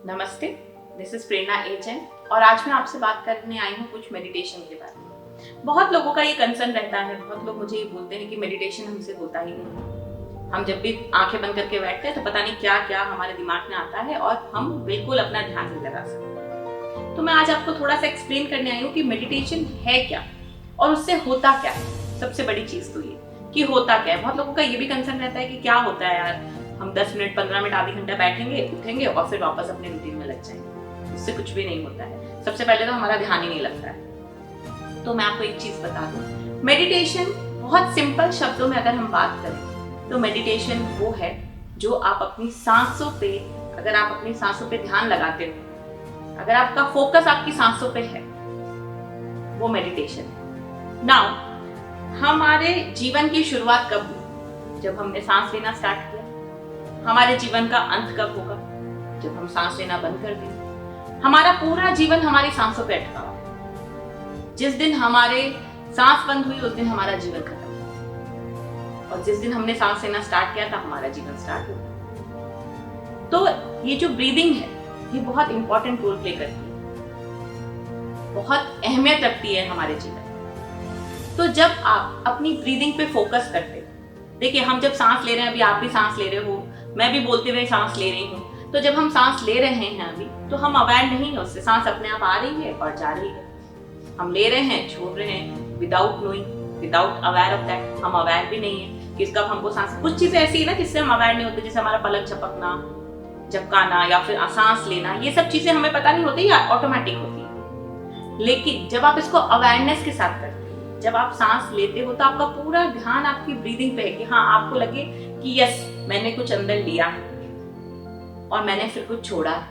नमस्ते, this is Prerna HN और आज मैं आपसे बात करने आई हूँ कुछ मेडिटेशन के बारे में। बहुत लोगों का ये कंसर्न रहता है, बहुत लोग मुझे ये बोलते हैं कि मेडिटेशन हमसे होता ही नहीं। हम जब भी आंखें बंद करके बैठते हैं तो पता नहीं क्या क्या हमारे दिमाग में आता है और हम बिल्कुल अपना ध्यान नहीं लगा सकते। तो मैं आज आपको थोड़ा सा एक्सप्लेन करने आई हूँ कि मेडिटेशन है क्या और उससे होता क्या है। सबसे बड़ी चीज तो ये कि होता क्या है। बहुत लोगों का ये भी कंसर्न रहता है कि क्या होता है यार, हम 10 मिनट 15 मिनट आधी घंटा बैठेंगे, उठेंगे और फिर वापस अपने रूटीन में लग जाएंगे। उससे कुछ भी नहीं होता है। सबसे पहले तो हमारा ध्यान ही नहीं लगता है। तो मैं आपको एक चीज बता दूं, मेडिटेशन बहुत सिंपल शब्दों में अगर हम बात करें तो मेडिटेशन वो है जो आप अपनी सांसों पे, अगर आप अपनी सांसों पे ध्यान लगाते हो, अगर आपका फोकस आपकी सांसों पे है, वो मेडिटेशन है। नाउ हमारे जीवन की शुरुआत कब हुई? जब हमने सांस लेना स्टार्ट किया। हमारे जीवन का अंत कब होगा? जब हम सांस लेना बंद कर देंगे। हमारा पूरा जीवन हमारी सांसों पे अटका हुआ। जिस दिन हमारे सांस बंद हुई उस दिन हमारा जीवन खत्म हुआ और जिस दिन हमने सांस लेना स्टार्ट किया था हमारा जीवन स्टार्ट हुआ। तो ये जो ब्रीदिंग है ये बहुत इंपॉर्टेंट रोल प्ले करती है, बहुत अहमियत रखती है हमारे जीवन। तो जब आप अपनी ब्रीदिंग पे फोकस करते हो, देखिए हम जब सांस ले रहे हैं, अभी आप भी सांस ले रहे हो, मैं भी बोलते हुए सांस ले रही हूँ, तो जब हम सांस ले रहे हैं अभी तो हम अवेयर नहीं है उससे। सांस अपने आप आ रही है और जा रही है। हम ले रहे हैं, छोड़ रहे हैं, without knowing, without aware of that. हम अवेयर भी नहीं है कि कब हमको सांस, कुछ चीजें ऐसी है ना जिससे हम अवेयर नहीं होते, जैसे हमारा पलक झपकना, झपकाना या फिर सांस लेना, ये सब चीजें हमें पता नहीं होती या ऑटोमेटिक होती है। लेकिन जब आप इसको अवेयरनेस के साथ करते हो, जब आप सांस लेते हो तो आपका पूरा ध्यान आपकी ब्रीदिंग पे है कि हाँ, आपको लगे कि यस, मैंने कुछ अंदर लिया है और मैंने फिर कुछ छोड़ा है।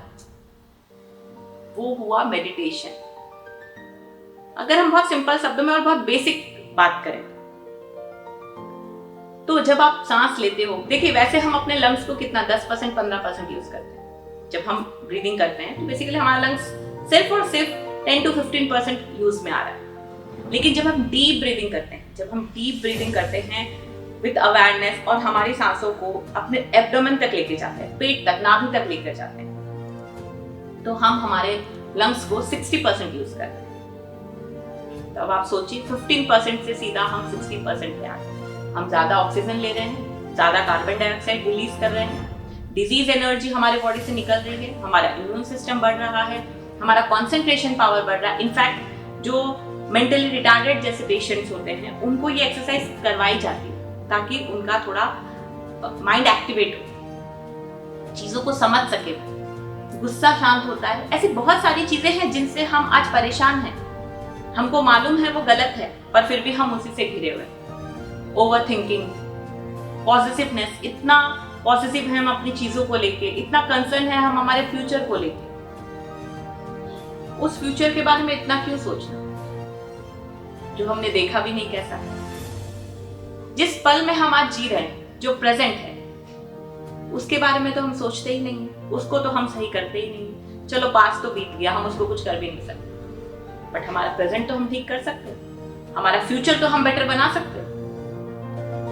वो हुआ मेडिटेशन। अगर हम बहुत सिंपल शब्दों में और बहुत बेसिक बात करें तो जब आप सांस लेते हो, देखिए वैसे हम अपने लंग्स को कितना 10% 15% यूज करते हैं। जब हम ब्रीदिंग करते हैं तो बेसिकली हमारा लंग्स सिर्फ और सिर्फ 10 to 15% यूज में आ रहा है। लेकिन जब हम डीप ब्रीदिंग करते हैं, जब हम डीप ब्रीदिंग करते हैं विद अवेयरनेस और हमारी सांसों को अपने एब्डोमेन तक लेके जाते हैं, पेट तक, नाभि तक लेकर जाते हैं, तो हम हमारे लंग्स को 60% यूज करते हैं। तो अब आप सोचिए 15% से सीधा हम 60% पे आ गए। हम ज्यादा ऑक्सीजन ले रहे हैं, ज्यादा कार्बन डाइऑक्साइड रिलीज कर रहे हैं, डिजीज एनर्जी हमारे बॉडी से निकल रही है, हमारा इम्यून सिस्टम बढ़ रहा है, हमारा कॉन्सेंट्रेशन पावर बढ़ रहा है। इनफैक्ट जो मेंटली रिटार्डेड जैसे पेशेंट्स होते हैं उनको ये एक्सरसाइज करवाई जाती है ताकि उनका थोड़ा माइंड एक्टिवेट हो, चीजों को समझ सके, गुस्सा शांत होता है। ऐसी बहुत सारी चीजें हैं जिनसे हम आज परेशान हैं। हमको मालूम है वो गलत है पर फिर भी हम उसी से घिरे हुए। ओवर थिंकिंग, पॉजिटिवनेस, इतना पॉजिटिव है हम अपनी चीजों को लेके, इतना कंसर्न है हम हमारे फ्यूचर को लेके। उस फ्यूचर के बारे में इतना क्यों सोचना जो हमने देखा भी नहीं कैसा है। जिस पल में हम आज जी रहे हैं, जो प्रेजेंट है, उसके बारे में तो हम सोचते ही नहीं, उसको तो हम सही करते ही नहीं। चलो पास तो बीत गया, हम उसको कुछ कर भी नहीं सकते, बट हमारा प्रेजेंट तो हम ठीक कर सकते, हमारा फ्यूचर तो हम बेटर बना सकते।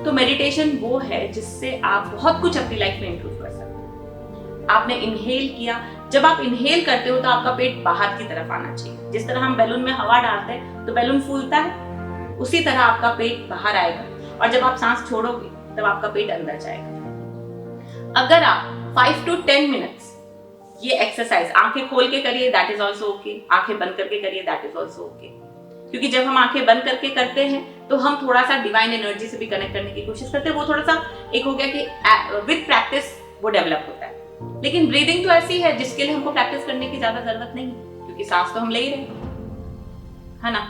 तो मेडिटेशन वो है जिससे आप बहुत कुछ अपनी लाइफ में इंप्रूव कर सकते हैं। आपने इनहेल किया, जब आप इनहेल करते हो तो आपका पेट बाहर की तरफ आना चाहिए। जिस तरह हम बैलून में हवा डालते हैं तो बैलून फूलता है, उसी तरह आपका पेट बाहर आएगा और जब आप सांस छोड़ोगे तब आपका पेट अंदर जाएगा। अगर आप 5 to 10 मिनट्स ये एक्सरसाइज आंखें खोल के करिए, दैट इज ऑल्सो ओके, आंखें बंद करके करिए, दैट इज ऑल्सो ओके। क्योंकि जब हम आंखें बंद करके करते हैं तो हम थोड़ा सा डिवाइन एनर्जी से भी कनेक्ट करने की कोशिश करते हैं। वो थोड़ा सा एक हो गया कि विद प्रैक्टिस वो डेवलप होता है। लेकिन ब्रीदिंग तो ऐसी है जिसके लिए हमको प्रैक्टिस करने की ज्यादा जरूरत नहीं, क्योंकि सांस तो हम ले ही रहे है ना।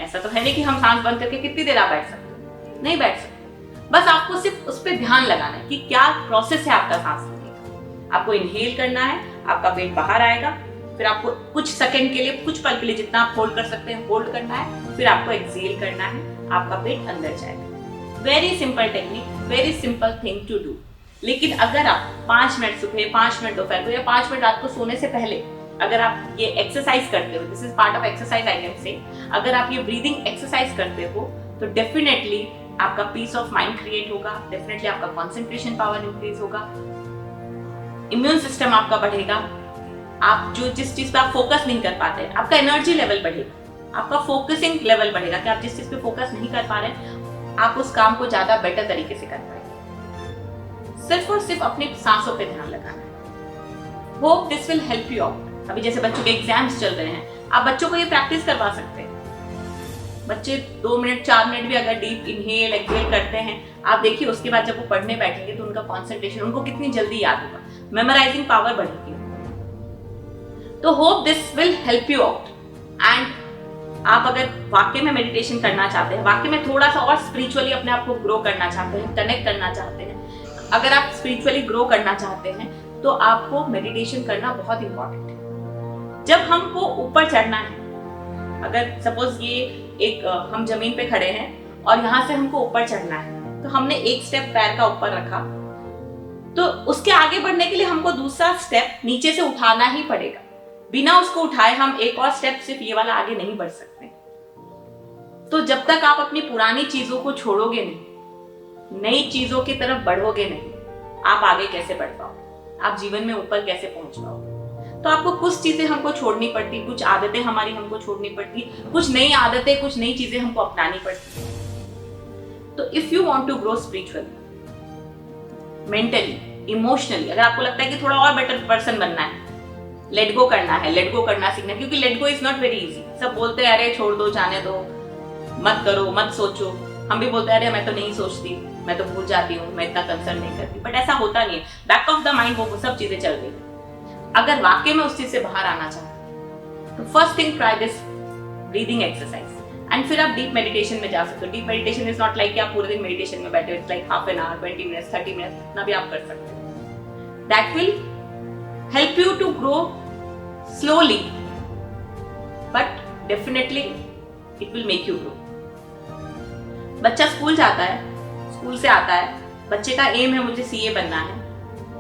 ऐसा तो है नहीं कि हम सांस बंद करके कितनी देर आप बैठ सकते, नहीं बैठ सकते। बस आपको सिर्फ उस पर ध्यान लगाना है कि क्या प्रोसेस है आपका सांस लेने का। आपको इनहेल करना है, आपका पेट बाहर आएगा, फिर आपको कुछ सेकंड के लिए, कुछ पल के लिए जितना आप होल्ड कर सकते हैं होल्ड करना है, फिर आपको एक्सहेल करना है, आपका पेट अंदर जाएगा। Very simple technique, very simple thing to do. लेकिन अगर आप 5 मिनट सुबह, 5 मिनट दोपहर को या 5 मिनट रात को सोने से पहले अगर आप ये एक्सरसाइज करते हो, this is part of exercise I can say, अगर आप ये ब्रीदिंग एक्सरसाइज करते हो तो डेफिनेटली आपका पीस ऑफ माइंड क्रिएट होगा, डेफिनेटली आपका कंसंट्रेशन पावर इंक्रीज होगा, इम्यून सिस्टम आपका बढ़ेगा, आप जो जिस चीज पे आप फोकस नहीं कर पाते, आपका एनर्जी लेवल बढ़ेगा, आपका फोकसिंग लेवल बढ़ेगा कि आप जिस चीज पे फोकस नहीं कर पा रहे आप उस काम को ज्यादा बेटर तरीके से कर पाएंगे। सिर्फ और सिर्फ अपनी सांसों पे ध्यान लगाना है। Hope this will help you out. अभी जैसे बच्चों के एग्जाम्स चल रहे हैं, आप बच्चों को ये प्रैक्टिस करवा सकते हैं। बच्चे 2 मिनट 4 मिनट भी अगर डीप इनहेल एक्सहेल करते हैं, आप देखिए उसके बाद जब वो पढ़ने बैठेंगे तो उनका कंसंट्रेशन, उनको कितनी जल्दी याद होगा, मेमोराइजिंग पावर बढ़ेगी। तो hope this will help you out. And आप अगर वाकई में मेडिटेशन करना चाहते हैं, वाकई में थोड़ा सा और स्पिरिचुअली अपने आप को ग्रो करना चाहते हैं, कनेक्ट करना चाहते हैं, अगर आप स्पिरिचुअली ग्रो करना चाहते हैं तो आपको मेडिटेशन करना बहुत इंपॉर्टेंट है। जब हमको ऊपर चढ़ना है, अगर सपोज ये एक हम जमीन पे खड़े हैं और यहाँ से हमको ऊपर चढ़ना है, तो हमने एक स्टेप पैर का ऊपर रखा, तो उसके आगे बढ़ने के लिए हमको दूसरा स्टेप नीचे से उठाना ही पड़ेगा। बिना उसको उठाए हम एक और स्टेप सिर्फ ये वाला आगे नहीं बढ़ सकते। तो जब तक आप अपनी पुरानी चीजों को छोड़ोगे नहीं, नई चीजों की तरफ बढ़ोगे नहीं, आप आगे कैसे बढ़ पाओगे, आप जीवन में ऊपर कैसे पहुंच पाओगे। तो आपको कुछ चीजें हमको छोड़नी पड़ती, कुछ आदतें हमारी हमको छोड़नी पड़ती, कुछ नई आदतें, कुछ नई चीजें हमको अपनानी पड़ती। तो if you want to grow spiritually, mentally, emotionally, अगर आपको लगता है कि थोड़ा और बेटर पर्सन बनना है, लेट गो करना है, लेट गो करना सीखना है, क्योंकि let go is not very easy. सब बोलते हैं अरे छोड़ दो, जाने दो, मत करो, मत सोचो। हम भी बोलते हैं अरे मैं तो नहीं सोचती, मैं तो भूल जाती हूँ, मैं इतना कंसर्न नहीं करती, बट ऐसा होता नहीं है। बैक ऑफ द माइंड वो सब चीजें चल रही है। अगर वाकई में उस चीज से बाहर आना चाहते तो first thing try this breathing exercise, and फिर आप डीप मेडिटेशन में जा सकते हो। Deep meditation is not like कि आप पूरे दिन मेडिटेशन में बैठे हो, it's like half an hour, 20 minutes, 30 minutes, इतना भी आप कर सकते हो। That will help you to grow slowly, but definitely it will make you grow. बच्चा स्कूल जाता है, स्कूल से आता है, बच्चे का एम है मुझे सीए बनना है,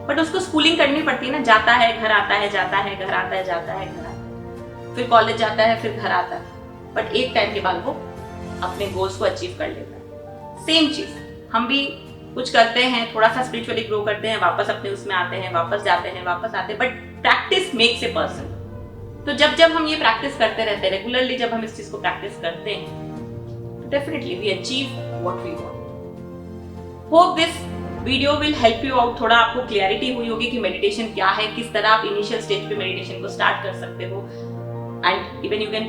बट उसको स्कूलिंग करनी पड़ती है ना, जाता है घर आता है, जाता है घर आता है, जाता है घर आता है, फिर कॉलेज जाता है, फिर घर आता है, बट एक टाइम के बाद वो अपने गोल्स को अचीव कर लेता है। सेम चीज हम भी कुछ करते हैं, थोड़ा सा स्पिरिचुअली ग्रो करते हैं, वापस अपने उसमें आते हैं, वापस जाते हैं, वापस आते हैं, but practice makes a person. तो जब जब हम ये प्रैक्टिस करते रहते हैं, रेगुलरली जब हम इस चीज को प्रैक्टिस करते हैं, definitely we achieve what we want. Hope this video will help you out. थोड़ा आपको क्लैरिटी हुई होगी कि मेडिटेशन क्या है, किस तरह आप इनिशियल स्टेज पे मेडिटेशन को स्टार्ट कर सकते हो। And even you can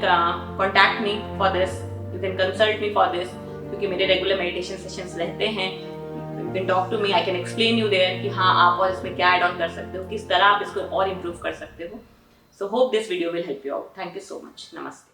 contact me for this, you can consult me for this, क्योंकि मेरे रेगुलर मेडिटेशन सेशंस रहते हैं। You can talk to me, I can explain you there कि हाँ आप और इसमें क्या ऐड ऑन कर सकते हो, किस तरह आप इसको और इम्प्रूव कर सकते हो। So hope this video will help you out. Thank you so much. नमस्ते।